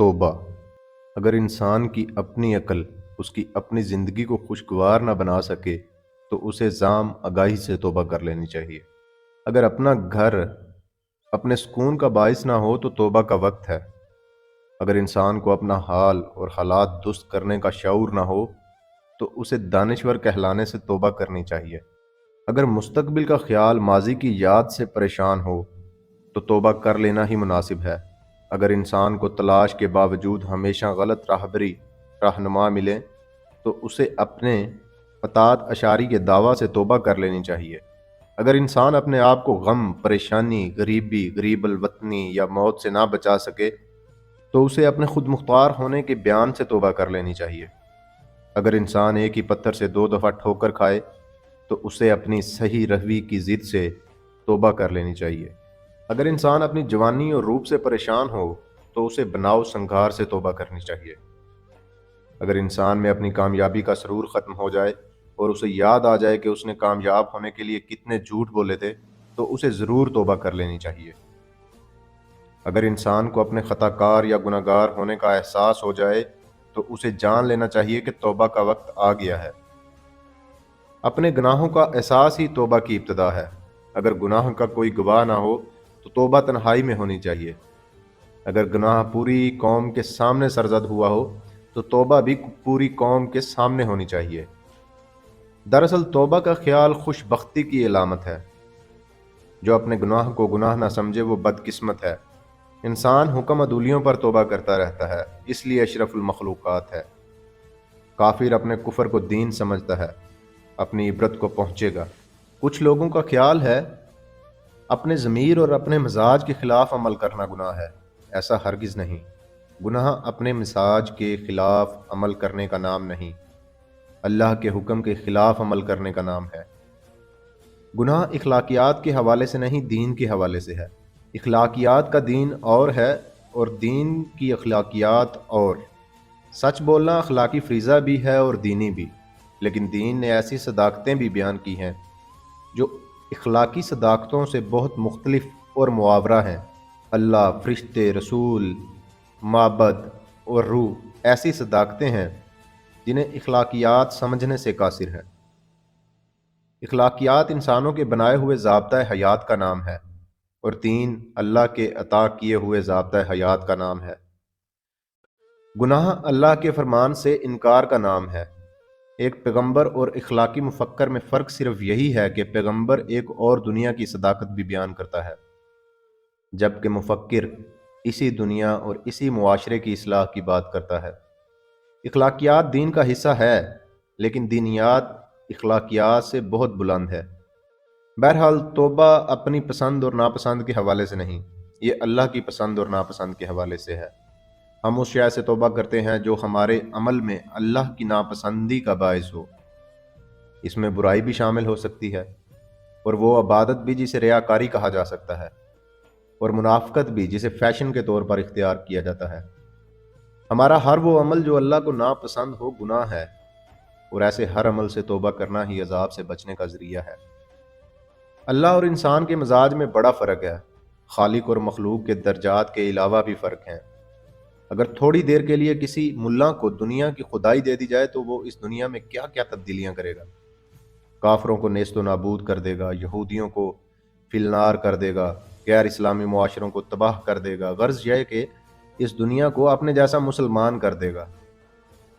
توبہ۔ اگر انسان کی اپنی عقل اس کی اپنی زندگی کو خوشگوار نہ بنا سکے تو اسے ذام آگاہی سے توبہ کر لینی چاہیے۔ اگر اپنا گھر اپنے سکون کا باعث نہ ہو تو توبہ کا وقت ہے۔ اگر انسان کو اپنا حال اور حالات درست کرنے کا شعور نہ ہو تو اسے دانشور کہلانے سے توبہ کرنی چاہیے۔ اگر مستقبل کا خیال ماضی کی یاد سے پریشان ہو تو توبہ کر لینا ہی مناسب ہے۔ اگر انسان کو تلاش کے باوجود ہمیشہ غلط رہنما ملے تو اسے اپنے اطاعت اشاری کے دعویٰ سے توبہ کر لینی چاہیے۔ اگر انسان اپنے آپ کو غم، پریشانی، غریب الوطنی یا موت سے نہ بچا سکے تو اسے اپنے خود مختار ہونے کے بیان سے توبہ کر لینی چاہیے۔ اگر انسان ایک ہی پتھر سے 2 دفعہ ٹھوکر کھائے تو اسے اپنی صحیح روی کی ضد سے توبہ کر لینی چاہیے۔ اگر انسان اپنی جوانی اور روپ سے پریشان ہو تو اسے بناؤ سنگھار سے توبہ کرنی چاہیے۔ اگر انسان میں اپنی کامیابی کا سرور ختم ہو جائے اور اسے یاد آ جائے کہ اس نے کامیاب ہونے کے لیے کتنے جھوٹ بولے تھے تو اسے ضرور توبہ کر لینی چاہیے۔ اگر انسان کو اپنے خطا کار یا گناہ گار ہونے کا احساس ہو جائے تو اسے جان لینا چاہیے کہ توبہ کا وقت آ گیا ہے۔ اپنے گناہوں کا احساس ہی توبہ کی ابتدا ہے۔ اگر گناہ کا کوئی گواہ نہ ہو تو توبہ تنہائی میں ہونی چاہیے۔ اگر گناہ پوری قوم کے سامنے سرزد ہوا ہو تو توبہ بھی پوری قوم کے سامنے ہونی چاہیے۔ دراصل توبہ کا خیال خوش بختی کی علامت ہے۔ جو اپنے گناہ کو گناہ نہ سمجھے وہ بد قسمت ہے۔ انسان حکم عدولیوں پر توبہ کرتا رہتا ہے، اس لیے اشرف المخلوقات ہے۔ کافر اپنے کفر کو دین سمجھتا ہے، اپنی عبرت کو پہنچے گا۔ کچھ لوگوں کا خیال ہے اپنے ضمیر اور اپنے مزاج کے خلاف عمل کرنا گناہ ہے۔ ایسا ہرگز نہیں۔ گناہ اپنے مزاج کے خلاف عمل کرنے کا نام نہیں، اللہ کے حکم کے خلاف عمل کرنے کا نام ہے۔ گناہ اخلاقیات کے حوالے سے نہیں، دین کے حوالے سے ہے۔ اخلاقیات کا دین اور ہے اور دین کی اخلاقیات اور۔ سچ بولنا اخلاقی فریضہ بھی ہے اور دینی بھی، لیکن دین نے ایسی صداقتیں بھی بیان کی ہیں جو اخلاقی صداقتوں سے بہت مختلف اور معاورہ ہیں۔ اللہ، فرشتے، رسول، معبد اور روح ایسی صداقتیں ہیں جنہیں اخلاقیات سمجھنے سے قاصر ہیں۔ اخلاقیات انسانوں کے بنائے ہوئے ضابطۂ حیات کا نام ہے اور دین اللہ کے عطا کیے ہوئے ضابطۂ حیات کا نام ہے۔ گناہ اللہ کے فرمان سے انکار کا نام ہے۔ ایک پیغمبر اور اخلاقی مفکر میں فرق صرف یہی ہے کہ پیغمبر ایک اور دنیا کی صداقت بھی بیان کرتا ہے، جبکہ مفکر اسی دنیا اور اسی معاشرے کی اصلاح کی بات کرتا ہے۔ اخلاقیات دین کا حصہ ہے، لیکن دینیات اخلاقیات سے بہت بلند ہے۔ بہرحال توبہ اپنی پسند اور ناپسند کے حوالے سے نہیں، یہ اللہ کی پسند اور ناپسند کے حوالے سے ہے۔ ہم اس شے سے توبہ کرتے ہیں جو ہمارے عمل میں اللہ کی ناپسندی کا باعث ہو۔ اس میں برائی بھی شامل ہو سکتی ہے، اور وہ عبادت بھی جسے ریاکاری کہا جا سکتا ہے، اور منافقت بھی جسے فیشن کے طور پر اختیار کیا جاتا ہے۔ ہمارا ہر وہ عمل جو اللہ کو ناپسند ہو گناہ ہے، اور ایسے ہر عمل سے توبہ کرنا ہی عذاب سے بچنے کا ذریعہ ہے۔ اللہ اور انسان کے مزاج میں بڑا فرق ہے۔ خالق اور مخلوق کے درجات کے علاوہ بھی فرق ہیں۔ اگر تھوڑی دیر کے لیے کسی ملا کو دنیا کی خدائی دے دی جائے تو وہ اس دنیا میں کیا کیا تبدیلیاں کرے گا۔ کافروں کو نیست و نابود کر دے گا، یہودیوں کو فی النار کر دے گا، غیر اسلامی معاشروں کو تباہ کر دے گا، غرض یہ کہ اس دنیا کو اپنے جیسا مسلمان کر دے گا۔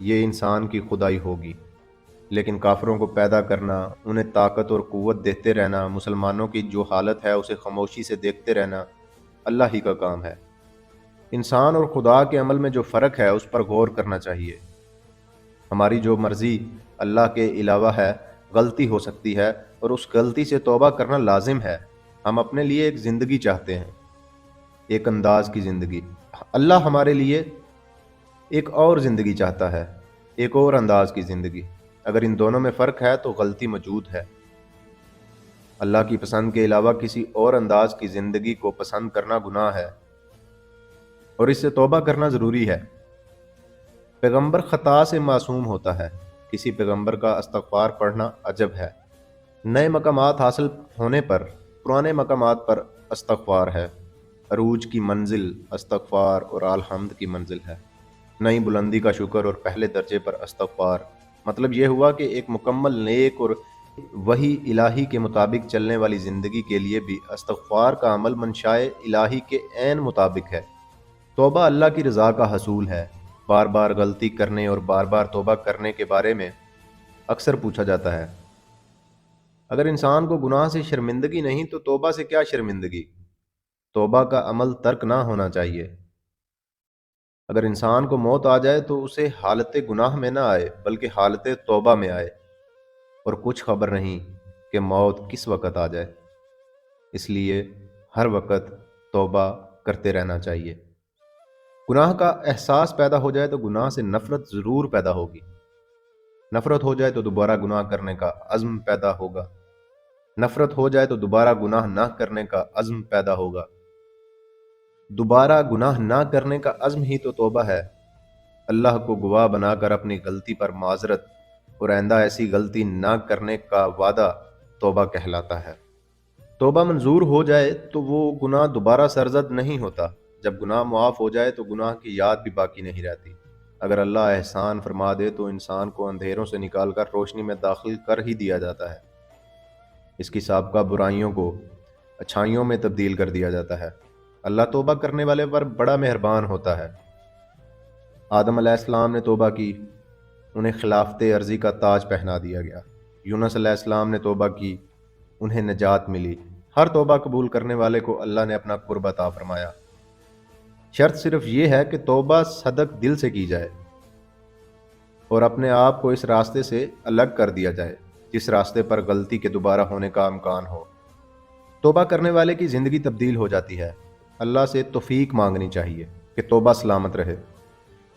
یہ انسان کی خدائی ہوگی۔ لیکن کافروں کو پیدا کرنا، انہیں طاقت اور قوت دیتے رہنا، مسلمانوں کی جو حالت ہے اسے خاموشی سے دیکھتے رہنا، اللہ ہی کا کام ہے۔ انسان اور خدا کے عمل میں جو فرق ہے اس پر غور کرنا چاہیے۔ ہماری جو مرضی اللہ کے علاوہ ہے غلطی ہو سکتی ہے، اور اس غلطی سے توبہ کرنا لازم ہے۔ ہم اپنے لیے ایک زندگی چاہتے ہیں، ایک انداز کی زندگی۔ اللہ ہمارے لیے ایک اور زندگی چاہتا ہے، ایک اور انداز کی زندگی۔ اگر ان دونوں میں فرق ہے تو غلطی موجود ہے۔ اللہ کی پسند کے علاوہ کسی اور انداز کی زندگی کو پسند کرنا گناہ ہے، اور اس سے توبہ کرنا ضروری ہے۔ پیغمبر خطا سے معصوم ہوتا ہے، کسی پیغمبر کا استغفار پڑھنا عجب ہے۔ نئے مقامات حاصل ہونے پر پرانے مقامات پر استغفار ہے۔ عروج کی منزل استغفار اور الحمد کی منزل ہے، نئی بلندی کا شکر اور پہلے درجے پر استغفار۔ مطلب یہ ہوا کہ ایک مکمل نیک اور وحی الہی کے مطابق چلنے والی زندگی کے لیے بھی استغفار کا عمل منشائے الہی کے عین مطابق ہے۔ توبہ اللہ کی رضا کا حصول ہے۔ بار بار غلطی کرنے اور بار بار توبہ کرنے کے بارے میں اکثر پوچھا جاتا ہے۔ اگر انسان کو گناہ سے شرمندگی نہیں تو توبہ سے کیا شرمندگی؟ توبہ کا عمل ترک نہ ہونا چاہیے۔ اگر انسان کو موت آ جائے تو اسے حالت گناہ میں نہ آئے بلکہ حالت توبہ میں آئے، اور کچھ خبر نہیں کہ موت کس وقت آ جائے۔ اس لیے ہر وقت توبہ کرتے رہنا چاہیے۔ گناہ کا احساس پیدا ہو جائے تو گناہ سے نفرت ضرور پیدا ہوگی۔ نفرت ہو جائے تو دوبارہ گناہ کرنے کا عزم پیدا ہوگا۔ نفرت ہو جائے تو دوبارہ گناہ نہ کرنے کا عزم پیدا ہوگا۔ دوبارہ گناہ نہ کرنے کا عزم ہی تو توبہ ہے۔ اللہ کو گواہ بنا کر اپنی غلطی پر معذرت اور آئندہ ایسی غلطی نہ کرنے کا وعدہ توبہ کہلاتا ہے۔ توبہ منظور ہو جائے تو وہ گناہ دوبارہ سرزد نہیں ہوتا۔ جب گناہ معاف ہو جائے تو گناہ کی یاد بھی باقی نہیں رہتی۔ اگر اللہ احسان فرما دے تو انسان کو اندھیروں سے نکال کر روشنی میں داخل کر ہی دیا جاتا ہے۔ اس کی سابقہ برائیوں کو اچھائیوں میں تبدیل کر دیا جاتا ہے۔ اللہ توبہ کرنے والے پر بڑا مہربان ہوتا ہے۔ آدم علیہ السلام نے توبہ کی، انہیں خلافت عرضی کا تاج پہنا دیا گیا۔ یونس علیہ السلام نے توبہ کی، انہیں نجات ملی۔ ہر توبہ قبول کرنے والے کو اللہ نے اپنا قرب عطا فرمایا۔ شرط صرف یہ ہے کہ توبہ صدق دل سے کی جائے اور اپنے آپ کو اس راستے سے الگ کر دیا جائے جس راستے پر غلطی کے دوبارہ ہونے کا امکان ہو۔ توبہ کرنے والے کی زندگی تبدیل ہو جاتی ہے۔ اللہ سے توفیق مانگنی چاہیے کہ توبہ سلامت رہے۔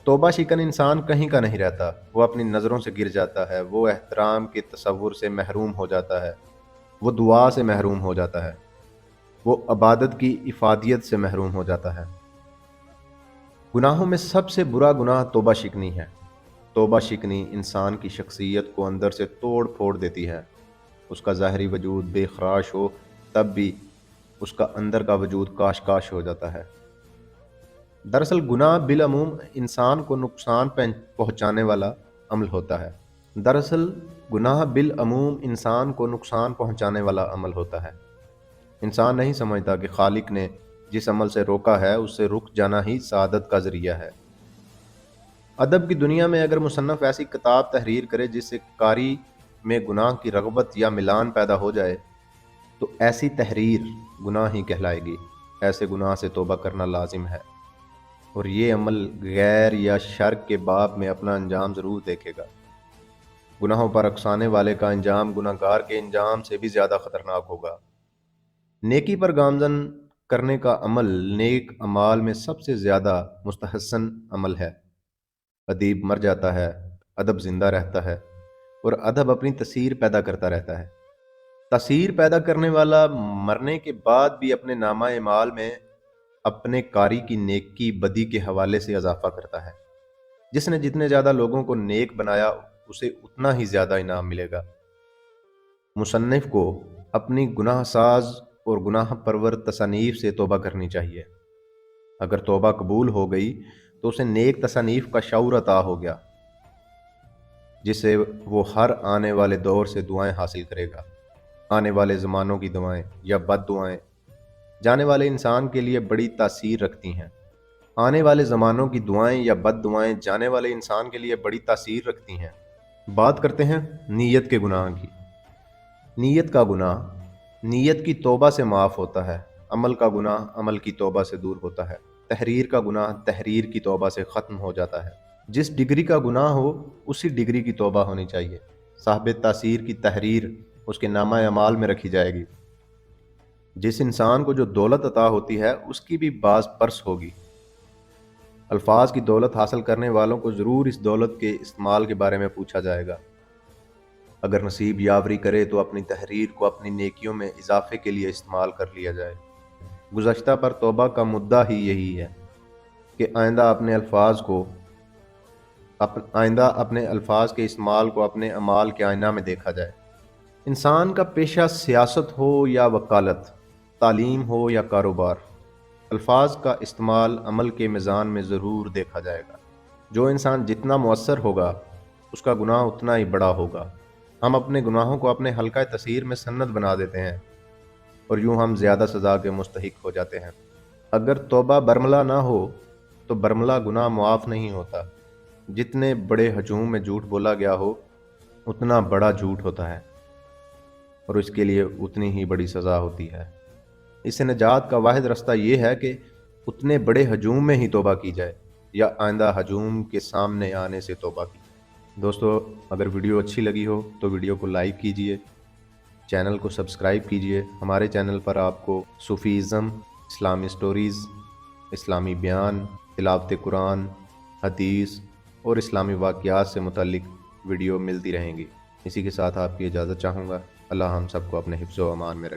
توبہ شکن انسان کہیں کا نہیں رہتا، وہ اپنی نظروں سے گر جاتا ہے، وہ احترام کے تصور سے محروم ہو جاتا ہے، وہ دعا سے محروم ہو جاتا ہے، وہ عبادت کی افادیت سے محروم ہو جاتا ہے۔ گناہوں میں سب سے برا گناہ توبہ شکنی ہے۔ توبہ شکنی انسان کی شخصیت کو اندر سے توڑ پھوڑ دیتی ہے۔ اس کا ظاہری وجود بے خراش ہو تب بھی اس کا اندر کا وجود کاش کاش ہو جاتا ہے۔ دراصل گناہ بالعموم انسان کو نقصان پہنچانے والا عمل ہوتا ہے۔ انسان نہیں سمجھتا کہ خالق نے جس عمل سے روکا ہے اس سے رک جانا ہی سعادت کا ذریعہ ہے۔ ادب کی دنیا میں اگر مصنف ایسی کتاب تحریر کرے جس سے قاری میں گناہ کی رغبت یا میلان پیدا ہو جائے تو ایسی تحریر گناہ ہی کہلائے گی۔ ایسے گناہ سے توبہ کرنا لازم ہے، اور یہ عمل غیر یا شر کے باب میں اپنا انجام ضرور دیکھے گا۔ گناہوں پر اکسانے والے کا انجام گناہ گار کے انجام سے بھی زیادہ خطرناک ہوگا۔ نیکی پر گامزن کرنے کا عمل نیک اعمال میں سب سے زیادہ مستحسن عمل ہے۔ ادیب مر جاتا ہے، ادب زندہ رہتا ہے، اور ادب اپنی تاثیر پیدا کرتا رہتا ہے۔ تاثیر پیدا کرنے والا مرنے کے بعد بھی اپنے نامہ اعمال میں اپنے قاری کی نیکی بدی کے حوالے سے اضافہ کرتا ہے۔ جس نے جتنے زیادہ لوگوں کو نیک بنایا اسے اتنا ہی زیادہ انعام ملے گا۔ مصنف کو اپنی گناہ ساز اور گناہ پرور تصانیف سے توبہ کرنی چاہیے۔ اگر توبہ قبول ہو گئی تو اسے نیک تصانیف کا شعور عطا ہو گیا، جس سے وہ ہر آنے والے دور سے دعائیں حاصل کرے گا۔ آنے والے زمانوں کی دعائیں یا بد دعائیں جانے والے انسان کے لیے بڑی تاثیر رکھتی ہیں۔ آنے والے زمانوں کی دعائیں یا بد دعائیں جانے والے انسان کے لیے بڑی تاثیر رکھتی ہیں۔ بات کرتے ہیں نیت کے گناہ کی۔ نیت کا گناہ نیت کی توبہ سے معاف ہوتا ہے۔ عمل کا گناہ عمل کی توبہ سے دور ہوتا ہے۔ تحریر کا گناہ تحریر کی توبہ سے ختم ہو جاتا ہے۔ جس ڈگری کا گناہ ہو اسی ڈگری کی توبہ ہونی چاہیے۔ صاحب تاثیر کی تحریر اس کے نامہ اعمال میں رکھی جائے گی۔ جس انسان کو جو دولت عطا ہوتی ہے اس کی بھی باز پرس ہوگی۔ الفاظ کی دولت حاصل کرنے والوں کو ضرور اس دولت کے استعمال کے بارے میں پوچھا جائے گا۔ اگر نصیب یاوری کرے تو اپنی تحریر کو اپنی نیکیوں میں اضافے کے لیے استعمال کر لیا جائے۔ گزشتہ پر توبہ کا مدعا ہی یہی ہے کہ آئندہ اپنے الفاظ کے استعمال کو اپنے اعمال کے آئینہ میں دیکھا جائے۔ انسان کا پیشہ سیاست ہو یا وکالت، تعلیم ہو یا کاروبار، الفاظ کا استعمال عمل کے میزان میں ضرور دیکھا جائے گا۔ جو انسان جتنا مؤثر ہوگا اس کا گناہ اتنا ہی بڑا ہوگا۔ ہم اپنے گناہوں کو اپنے حلقہ تسخیر میں سند بنا دیتے ہیں اور یوں ہم زیادہ سزا کے مستحق ہو جاتے ہیں۔ اگر توبہ برملا نہ ہو تو برملا گناہ معاف نہیں ہوتا۔ جتنے بڑے ہجوم میں جھوٹ بولا گیا ہو اتنا بڑا جھوٹ ہوتا ہے اور اس کے لیے اتنی ہی بڑی سزا ہوتی ہے۔ اس سے نجات کا واحد راستہ یہ ہے کہ اتنے بڑے ہجوم میں ہی توبہ کی جائے یا آئندہ ہجوم کے سامنے آنے سے توبہ کی جائے۔ دوستو، اگر ویڈیو اچھی لگی ہو تو ویڈیو کو لائک کیجئے، چینل کو سبسکرائب کیجئے۔ ہمارے چینل پر آپ کو صوفیزم، اسلامی سٹوریز، اسلامی بیان، تلاوت قرآن، حدیث اور اسلامی واقعات سے متعلق ویڈیو ملتی رہیں گی۔ اسی کے ساتھ آپ کی اجازت چاہوں گا۔ اللہ ہم سب کو اپنے حفظ و امان میں رکھے۔